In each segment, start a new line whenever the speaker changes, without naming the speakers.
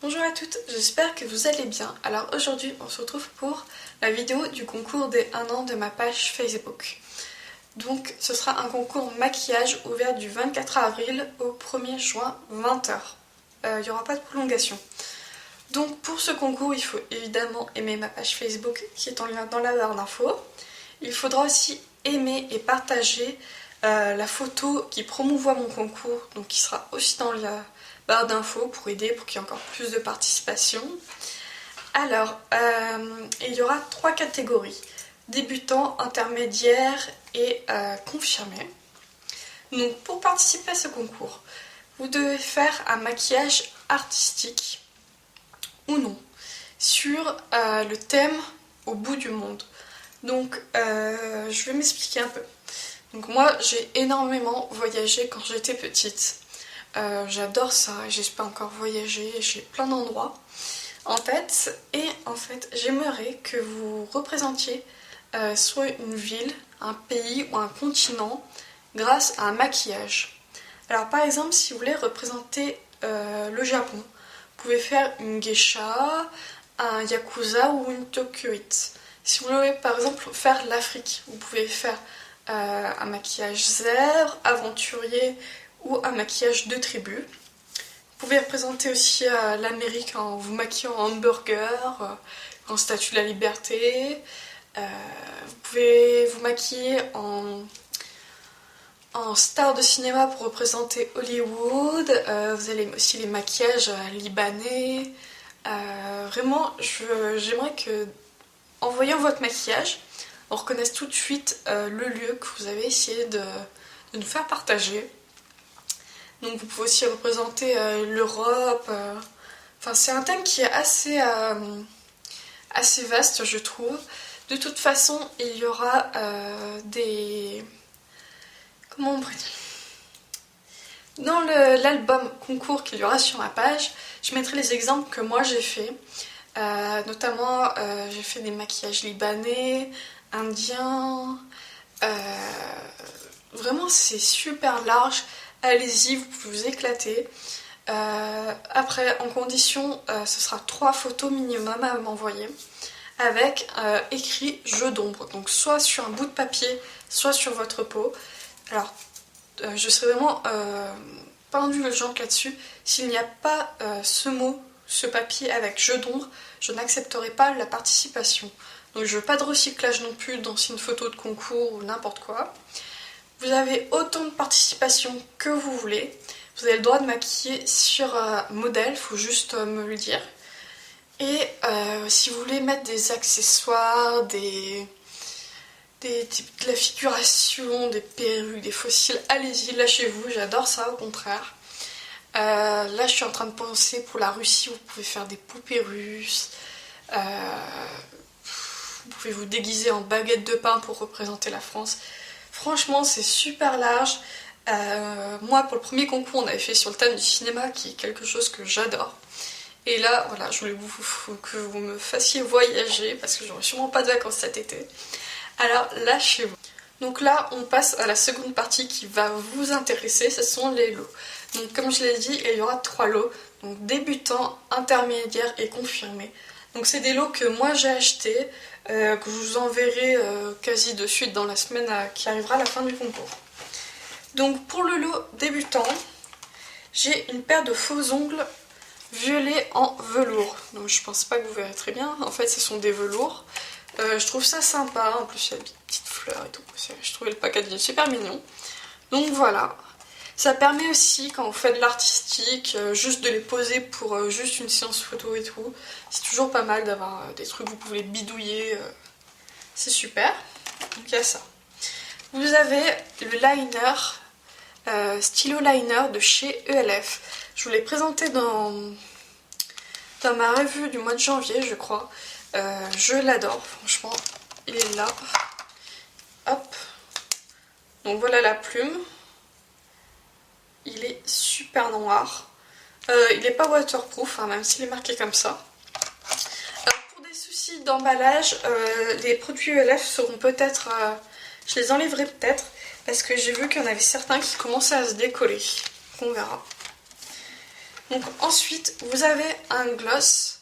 Bonjour à toutes, j'espère que vous allez bien. Alors aujourd'hui on se retrouve pour la vidéo du concours des 1 an de ma page Facebook. Donc ce sera un concours maquillage ouvert du 24 avril au 1er juin 20h. Il n'y aura pas de prolongation. Donc pour ce concours il faut évidemment aimer ma page Facebook qui est en lien dans la barre d'infos. Il faudra aussi aimer et partager la photo qui promouvoit mon concours, donc qui sera aussi dans la barre d'infos pour aider, pour qu'il y ait encore plus de participation. Alors, il y aura 3 catégories, débutant, intermédiaire et confirmé. Donc pour participer à ce concours, vous devez faire un maquillage artistique ou non sur le thème au bout du monde. Donc je vais m'expliquer un peu. Donc moi j'ai énormément voyagé quand j'étais petite. J'adore ça, j'ai pas encore voyagé, j'ai plein d'endroits en tête. Et en fait j'aimerais que vous représentiez soit une ville, un pays ou un continent grâce à un maquillage. Alors par exemple si vous voulez représenter le Japon, vous pouvez faire une geisha, un yakuza ou une tokyoïte. Si vous voulez par exemple faire l'Afrique, vous pouvez faire un maquillage zèbre, aventurier ou un maquillage de tribu. Vous pouvez représenter aussi l'Amérique en vous maquillant en hamburger, en statue de la liberté. Vous pouvez vous maquiller en star de cinéma pour représenter Hollywood. Vous avez aussi les maquillages libanais. Vraiment, j'aimerais que, en voyant votre maquillage, on reconnaisse tout de suite le lieu que vous avez essayé de nous faire partager. Donc vous pouvez aussi représenter l'Europe. Enfin, c'est un thème qui est assez vaste, je trouve. De toute façon, il y aura des... Comment on pourrait dire ? Dans l'album concours qu'il y aura sur ma page, je mettrai les exemples que moi j'ai fait. Notamment, j'ai fait des maquillages libanais, indiens. Vraiment, c'est super large. Allez-y, vous pouvez vous éclater. Après, en condition, ce sera 3 photos minimum à m'envoyer avec écrit jeu d'ombre. Donc soit sur un bout de papier, soit sur votre peau. Alors, je serai vraiment pas indulgente là-dessus. S'il n'y a pas ce mot, ce papier avec jeu d'ombre, je n'accepterai pas la participation. Donc je veux pas de recyclage non plus dans une photo de concours ou n'importe quoi. Vous avez autant de participation que vous voulez. Vous avez le droit de maquiller sur modèle, il faut juste me le dire. Et si vous voulez mettre des accessoires, de la figuration, des perruques, des fossiles, allez-y, lâchez-vous, j'adore ça au contraire. Là je suis en train de penser pour la Russie, vous pouvez faire des poupées russes. Vous pouvez vous déguiser en baguette de pain pour représenter la France. Franchement, c'est super large. Moi, pour le premier concours, on avait fait sur le thème du cinéma, qui est quelque chose que j'adore. Et là, voilà, je voulais que vous me fassiez voyager, parce que j'aurai sûrement pas de vacances cet été. Alors, lâchez-vous. Donc là, on passe à la seconde partie qui va vous intéresser, ce sont les lots. Donc comme je l'ai dit, il y aura 3 lots, donc débutant, intermédiaire et confirmé. Donc c'est des lots que moi j'ai achetés, que je vous enverrai quasi de suite dans la semaine qui arrivera à la fin du concours. Donc pour le lot débutant, j'ai une paire de faux ongles violets en velours. Donc je pense pas que vous verrez très bien, en fait ce sont des velours. Je trouve ça sympa, en plus il y a des petites fleurs et tout, je trouvais le packaging super mignon. Donc voilà. Ça permet aussi, quand vous faites de l'artistique, juste de les poser pour juste une séance photo et tout. C'est toujours pas mal d'avoir des trucs que vous pouvez bidouiller. C'est super. Donc il y a ça. Vous avez le liner, stylo liner de chez ELF. Je vous l'ai présenté dans ma revue du mois de janvier, je crois. Je l'adore, franchement. Il est là. Hop. Donc voilà la plume. Il est super noir. Il n'est pas waterproof, hein, même s'il est marqué comme ça. Pour des soucis d'emballage, les produits ELF seront peut-être... je les enlèverai peut-être, parce que j'ai vu qu'il y en avait certains qui commençaient à se décoller. On verra. Donc ensuite, vous avez un gloss.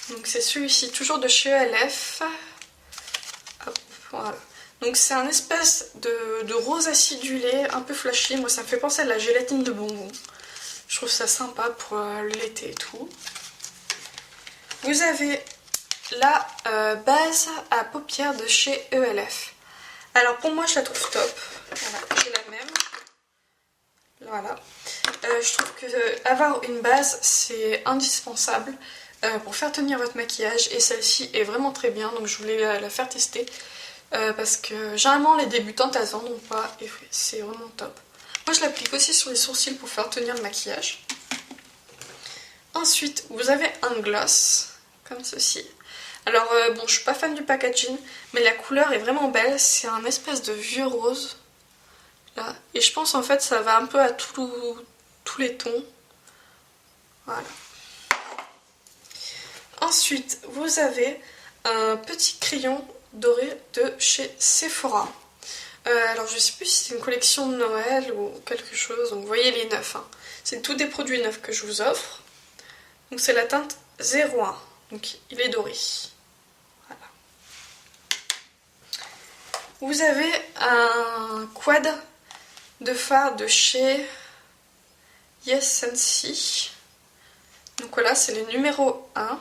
Donc c'est celui-ci, toujours de chez ELF. Hop, voilà. Donc c'est un espèce de rose acidulé, un peu flashy. Moi ça me fait penser à la gélatine de bonbons. Je trouve ça sympa pour l'été et tout. Vous avez la base à paupières de chez ELF. Alors pour moi je la trouve top. Voilà, j'ai la même. Voilà. Je trouve que avoir une base c'est indispensable pour faire tenir votre maquillage. Et celle-ci est vraiment très bien. Donc je voulais la faire tester. Parce que généralement les débutantes elles en ont pas et c'est vraiment top. Moi je l'applique aussi sur les sourcils pour faire tenir le maquillage. Ensuite vous avez un gloss comme ceci. Alors bon je suis pas fan du packaging mais la couleur est vraiment belle. C'est un espèce de vieux rose là et je pense en fait ça va un peu à tous les tons. Voilà. Ensuite vous avez un petit crayon doré de chez Sephora. Alors je sais plus si c'est une collection de Noël ou quelque chose, donc vous voyez les neufs. Hein. C'est tous des produits neufs que je vous offre. Donc c'est la teinte 01, donc il est doré. Voilà. Vous avez un quad de fard de chez Yes Scentsy. Donc voilà, c'est le numéro 1.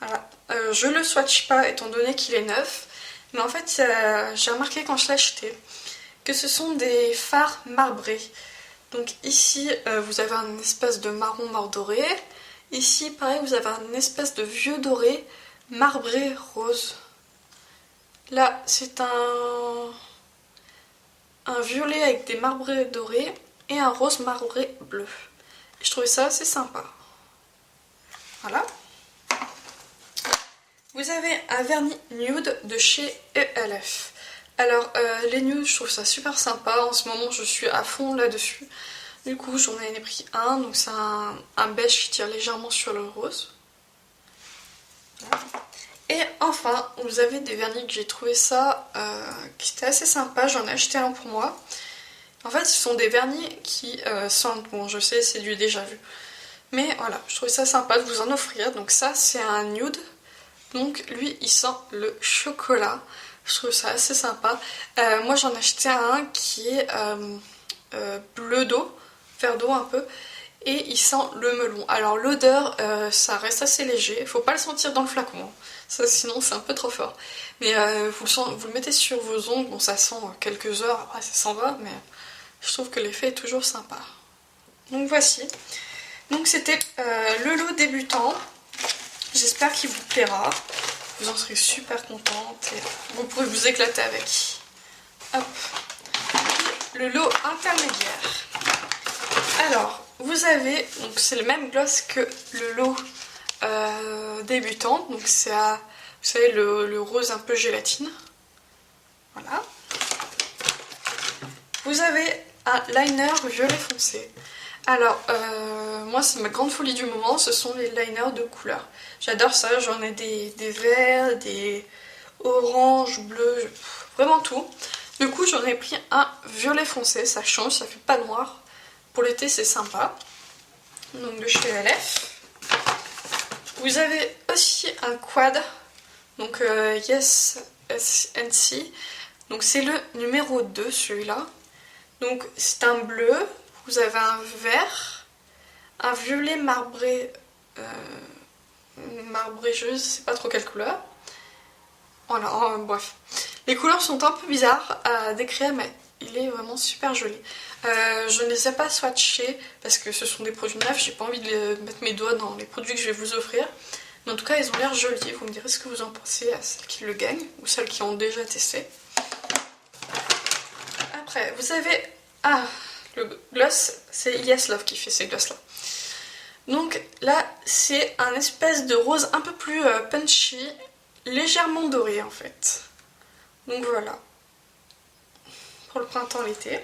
Voilà. Je le swatch pas étant donné qu'il est neuf. Mais en fait, j'ai remarqué quand je l'ai acheté que ce sont des fards marbrés. Donc ici, vous avez un espèce de marron mordoré. Ici, pareil, vous avez un espèce de vieux doré marbré rose. Là, c'est un violet avec des marbrés dorés et un rose marbré bleu. Et je trouvais ça assez sympa. Voilà. Vous avez un vernis nude de chez ELF. Alors les nudes je trouve ça super sympa, en ce moment je suis à fond là-dessus. Du coup j'en ai pris un, donc c'est un beige qui tire légèrement sur le rose. Voilà. Et enfin vous avez des vernis que j'ai trouvé ça qui était assez sympa, j'en ai acheté un pour moi. En fait ce sont des vernis qui sentent, bon je sais c'est du déjà vu. Mais voilà, je trouvais ça sympa de vous en offrir, donc ça c'est un nude. Donc lui il sent le chocolat, je trouve ça assez sympa. Moi j'en ai acheté un qui est bleu d'eau, vert d'eau un peu, et il sent le melon. Alors l'odeur ça reste assez léger, faut pas le sentir dans le flacon, hein. Ça sinon c'est un peu trop fort. Mais vous le mettez sur vos ongles, bon ça sent quelques heures, après ça s'en va, mais je trouve que l'effet est toujours sympa. Donc voici, donc c'était le lot débutant. J'espère qu'il vous plaira, vous en serez super contente et vous pourrez vous éclater avec. Hop. Le lot intermédiaire. Alors, vous avez, donc c'est le même gloss que le lot débutant, donc c'est à, vous savez, le rose un peu gélatine. Voilà. Vous avez un liner violet foncé. Alors, moi c'est ma grande folie du moment, ce sont les liners de couleur. J'adore ça, j'en ai des verts, des oranges, bleus, vraiment tout. Du coup j'en ai pris un violet foncé, ça change, ça fait pas noir. Pour l'été c'est sympa. Donc de chez LF. Vous avez aussi un quad, donc Yes SNC. Donc c'est le numéro 2 celui-là. Donc c'est un bleu. Vous avez un vert, un violet marbré, je sais pas trop quelle couleur. Voilà, bref. Les couleurs sont un peu bizarres à décrire, mais il est vraiment super joli. Je ne les ai pas swatchés parce que ce sont des produits neufs, j'ai pas envie de mettre mes doigts dans les produits que je vais vous offrir. Mais en tout cas, ils ont l'air jolis. Vous me direz ce que vous en pensez à celles qui le gagnent ou celles qui ont déjà testé. Après, vous avez... Ah, le gloss, c'est Yes Love qui fait ces gloss là. Donc là, c'est un espèce de rose un peu plus punchy, légèrement doré en fait. Donc voilà. Pour le printemps, l'été.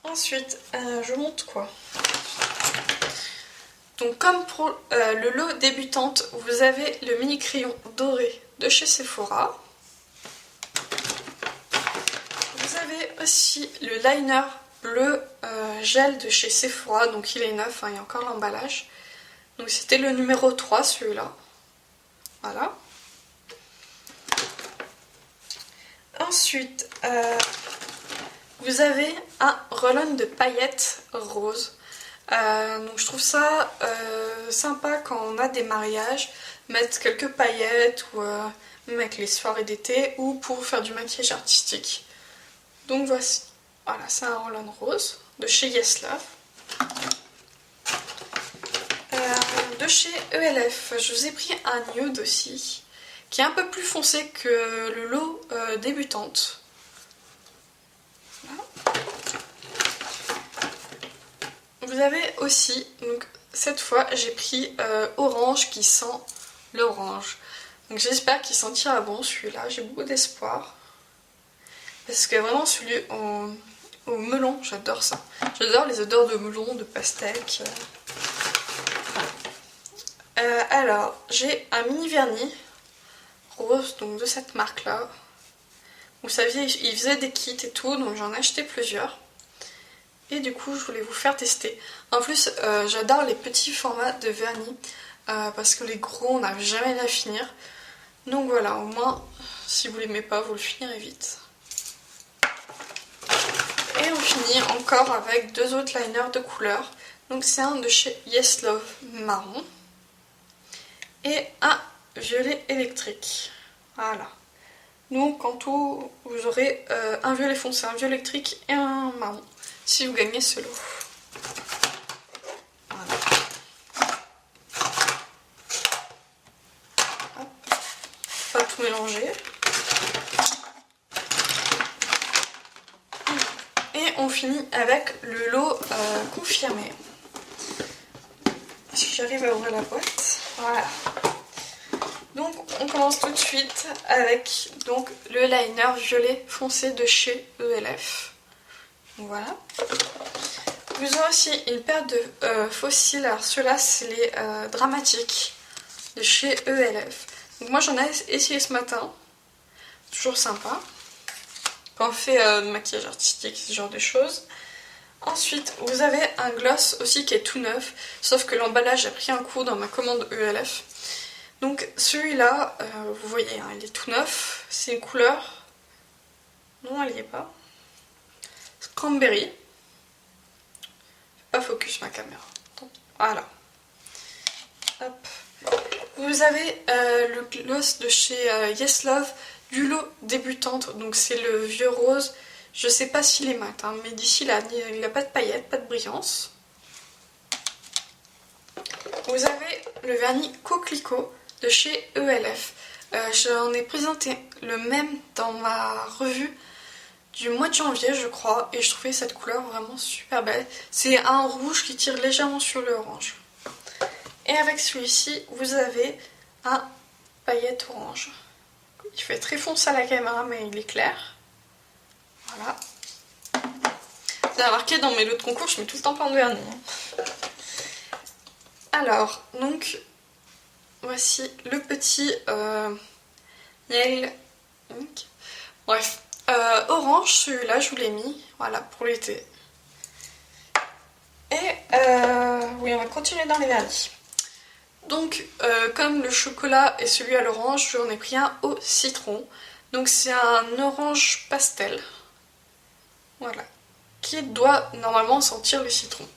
Ensuite, je monte quoi? Donc comme pour le lot débutante, vous avez le mini crayon doré de chez Sephora. Vous avez aussi le liner bleu gel de chez Sephora, donc il est neuf, hein, il y a encore l'emballage. Donc c'était le numéro 3 celui-là. Voilà. Ensuite, vous avez un roll-on de paillettes rose. Donc je trouve ça sympa quand on a des mariages, mettre quelques paillettes ou même avec les soirées d'été ou pour faire du maquillage artistique. Donc voici, voilà, c'est un roll-on rose de chez Yes Love. De chez ELF, je vous ai pris un nude aussi, qui est un peu plus foncé que le lot débutante. Voilà. Vous avez aussi, donc cette fois j'ai pris orange qui sent l'orange. Donc j'espère qu'il sentira bon celui-là, j'ai beaucoup d'espoir. Parce que vraiment celui au melon, j'adore ça. J'adore les odeurs de melon, de pastèque. Alors, j'ai un mini vernis rose, donc de cette marque-là. Vous saviez, ils faisaient des kits et tout, donc j'en ai acheté plusieurs. Et du coup, je voulais vous faire tester. En plus, j'adore les petits formats de vernis, parce que les gros, on n'arrive jamais à finir. Donc voilà, au moins, si vous l'aimez pas, vous le finirez vite. Et on finit encore avec deux autres liners de couleur. Donc c'est un de chez Yes Love marron. Et un violet électrique. Voilà. Donc en tout, vous aurez un violet foncé, un violet électrique et un marron. Si vous gagnez ce lot. Voilà. Hop. Pas tout mélanger. Et on finit avec le lot confirmé. Si j'arrive à ouvrir la boîte. Voilà. Donc on commence tout de suite avec donc, le liner violet foncé de chez ELF. Voilà. Vous aurez aussi une paire de faux cils. Alors ceux-là c'est les dramatiques de chez ELF. Donc moi j'en ai essayé ce matin. Toujours sympa. Quand on fait maquillage artistique, ce genre de choses. Ensuite, vous avez un gloss aussi qui est tout neuf, sauf que l'emballage a pris un coup dans ma commande ELF. Donc celui-là, vous voyez, hein, il est tout neuf. C'est une couleur... Non, elle n'y est pas. Cranberry. Pas focus ma caméra. Voilà. Hop. Vous avez le gloss de chez Yes Love du lot débutante. Donc c'est le vieux rose. Je sais pas s'il est mat, hein, mais d'ici là, il n'a pas de paillettes, pas de brillance. Vous avez le vernis coquelicot de chez ELF. J'en ai présenté le même dans ma revue du mois de janvier, je crois, et je trouvais cette couleur vraiment super belle. C'est un rouge qui tire légèrement sur le orange. Et avec celui-ci, vous avez un paillette orange. Il fait très foncé à la caméra, mais il est clair. Voilà. Vous avez remarqué dans mes lots de concours, je mets tout le temps plein de vernis. Alors, donc, voici le petit Nail Ink. Bref, orange, celui-là, je vous l'ai mis, voilà, pour l'été. Et, oui, on va continuer dans les vernis. Donc, comme le chocolat et celui à l'orange, j'en ai pris un au citron. Donc, c'est un orange pastel. Voilà. Qui doit normalement sentir le citron.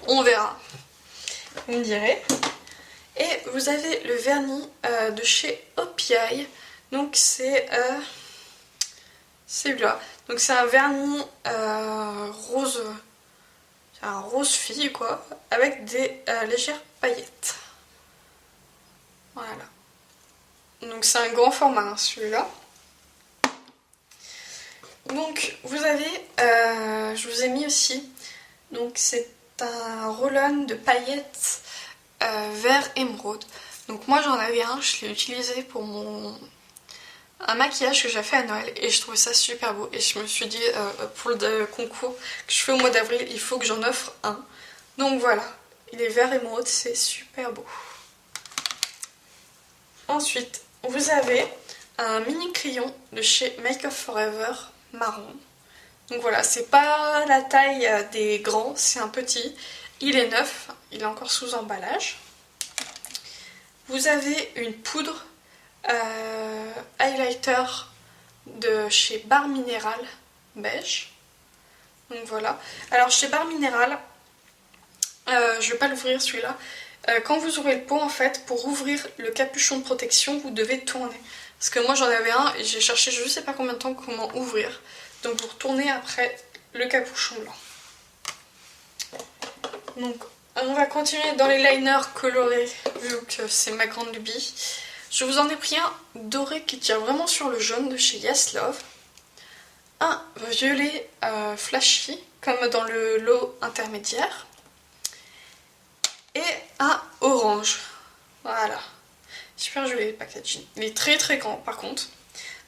On verra. Vous me direz. Et vous avez le vernis de chez OPI. Donc c'est celui-là. Donc c'est un vernis rose. C'est un rose fille quoi. Avec des légères paillettes. Voilà. Donc c'est un grand format hein, celui-là. Donc vous avez, je vous ai mis aussi, donc c'est un roll-on de paillettes vert émeraude. Donc moi j'en avais un, je l'ai utilisé pour un maquillage que j'ai fait à Noël et je trouvais ça super beau. Et je me suis dit pour le concours que je fais au mois d'avril, il faut que j'en offre un. Donc voilà, il est vert émeraude, c'est super beau. Ensuite, vous avez un mini crayon de chez Make Up For Ever marron. Donc voilà, c'est pas la taille des grands, c'est un petit. Il est neuf, il est encore sous emballage. Vous avez une poudre highlighter de chez Barre Minéral beige. Donc voilà. Alors chez Barre Minéral, je vais pas l'ouvrir celui-là. Quand vous ouvrez le pot, en fait, pour ouvrir le capuchon de protection, vous devez tourner. Parce que moi j'en avais un et j'ai cherché je sais pas combien de temps comment ouvrir. Donc vous retournez après le capuchon blanc. Donc on va continuer dans les liners colorés, vu que c'est ma grande lubie. Je vous en ai pris un doré qui tire vraiment sur le jaune de chez Yes Love. Un violet flashy, comme dans le lot intermédiaire. Et un orange. Voilà. Super joli le packaging. Il est très très grand par contre.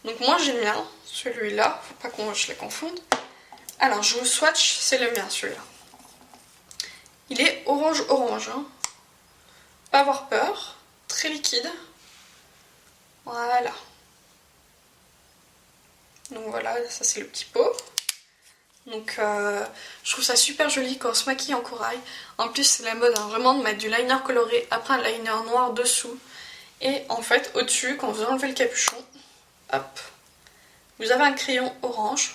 Donc moi j'ai le mien, celui-là. Faut pas que je les confonde. Alors je vous swatch, c'est le mien celui-là. Il est orange-orange. Hein. Pas avoir peur. Très liquide. Voilà. Donc voilà, ça c'est le petit pot. Donc je trouve ça super joli quand on se maquille en corail. En plus c'est la mode hein, vraiment de mettre du liner coloré, après un liner noir dessous. Et en fait au-dessus, quand vous enlevez le capuchon, hop, vous avez un crayon orange.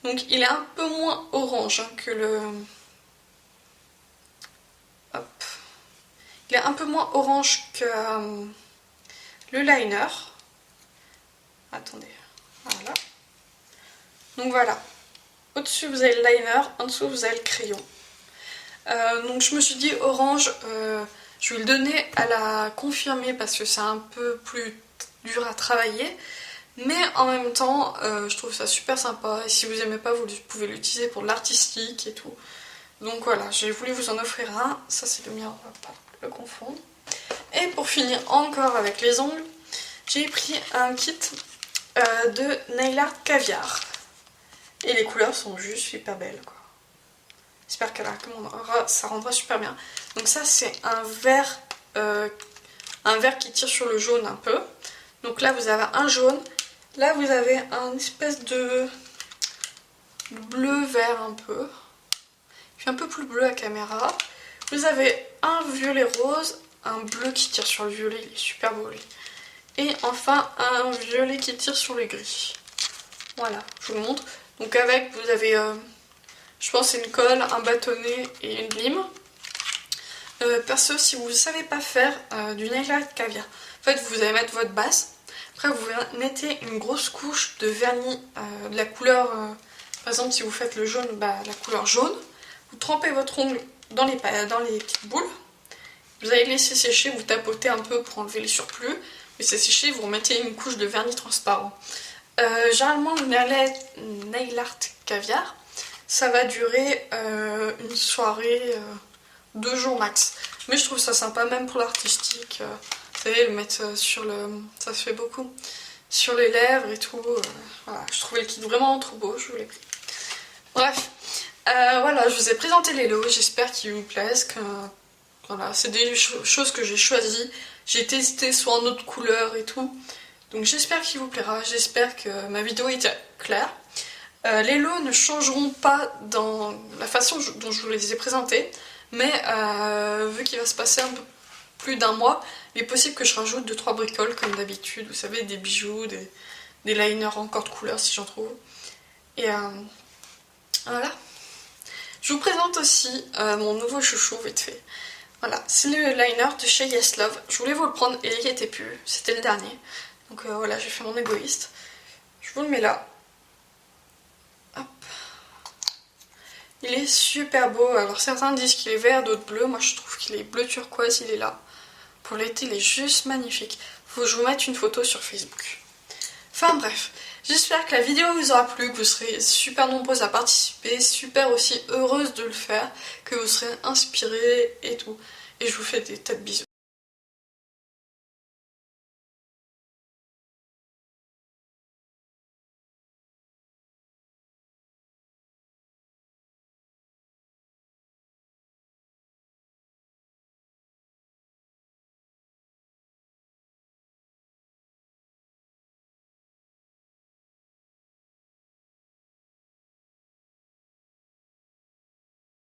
Donc il est un peu moins orange hein, que le... Hop. Il est un peu moins orange que le liner. Attendez, voilà. Donc voilà. Au-dessus vous avez le liner, en dessous vous avez le crayon. Donc je me suis dit orange, je vais le donner à la confirmée parce que c'est un peu plus dur à travailler. Mais en même temps, je trouve ça super sympa. Et si vous aimez pas, vous pouvez l'utiliser pour l'artistique et tout. Donc voilà, j'ai voulu vous en offrir un. Ça c'est le mien, on va pas le confondre. Et pour finir encore avec les ongles, j'ai pris un kit de Nail Art Caviar. Et les couleurs sont juste super belles quoi. J'espère que ça rendra super bien. Donc ça c'est un vert qui tire sur le jaune un peu. Donc là vous avez un jaune. Là vous avez un espèce de bleu vert un peu. Il fait un peu plus bleu à caméra. Vous avez un violet rose, un bleu qui tire sur le violet, il est super beau lui. Et enfin un violet qui tire sur le gris. Voilà, je vous le montre. Donc avec, vous avez, je pense une colle, un bâtonnet et une lime. Perso, si vous ne savez pas faire du nail art caviar, en fait vous allez mettre votre base. Après vous mettez une grosse couche de vernis de la couleur, par exemple si vous faites le jaune, bah, la couleur jaune. Vous trempez votre ongle dans les petites boules. Vous allez laisser sécher, vous tapotez un peu pour enlever les surplus. Mais c'est séché, vous remettez une couche de vernis transparent. Généralement le nail art caviar, ça va durer une soirée, 2 jours max. Mais je trouve ça sympa même pour l'artistique. Vous savez, le mettre sur le... ça se fait beaucoup. Sur les lèvres et tout. Voilà, je trouvais le kit vraiment trop beau, je vous l'ai pris. Bref, voilà, je vous ai présenté les lots, j'espère qu'ils vous plaisent. Que, voilà, c'est des choses que j'ai choisies. J'ai testé soit en autre couleur et tout. Donc j'espère qu'il vous plaira, j'espère que ma vidéo était claire. Les lots ne changeront pas dans la façon dont je vous les ai présentés. Mais vu qu'il va se passer un peu plus d'un mois, il est possible que je rajoute 2-3 bricoles comme d'habitude. Vous savez, des bijoux, des liners encore de couleur si j'en trouve. Et voilà. Je vous présente aussi mon nouveau chouchou vite fait. Voilà, c'est le liner de chez Yes Love. Je voulais vous le prendre et il n'y était plus, c'était le dernier. Donc voilà, j'ai fait mon égoïste. Je vous le mets là. Hop. Il est super beau. Alors certains disent qu'il est vert, d'autres bleu. Moi je trouve qu'il est bleu turquoise, il est là. Pour l'été, il est juste magnifique. Faut que je vous mette une photo sur Facebook. Enfin bref, j'espère que la vidéo vous aura plu, que vous serez super nombreuses à participer, super aussi heureuse de le faire, que vous serez inspirées et tout. Et je vous fais des tas de bisous.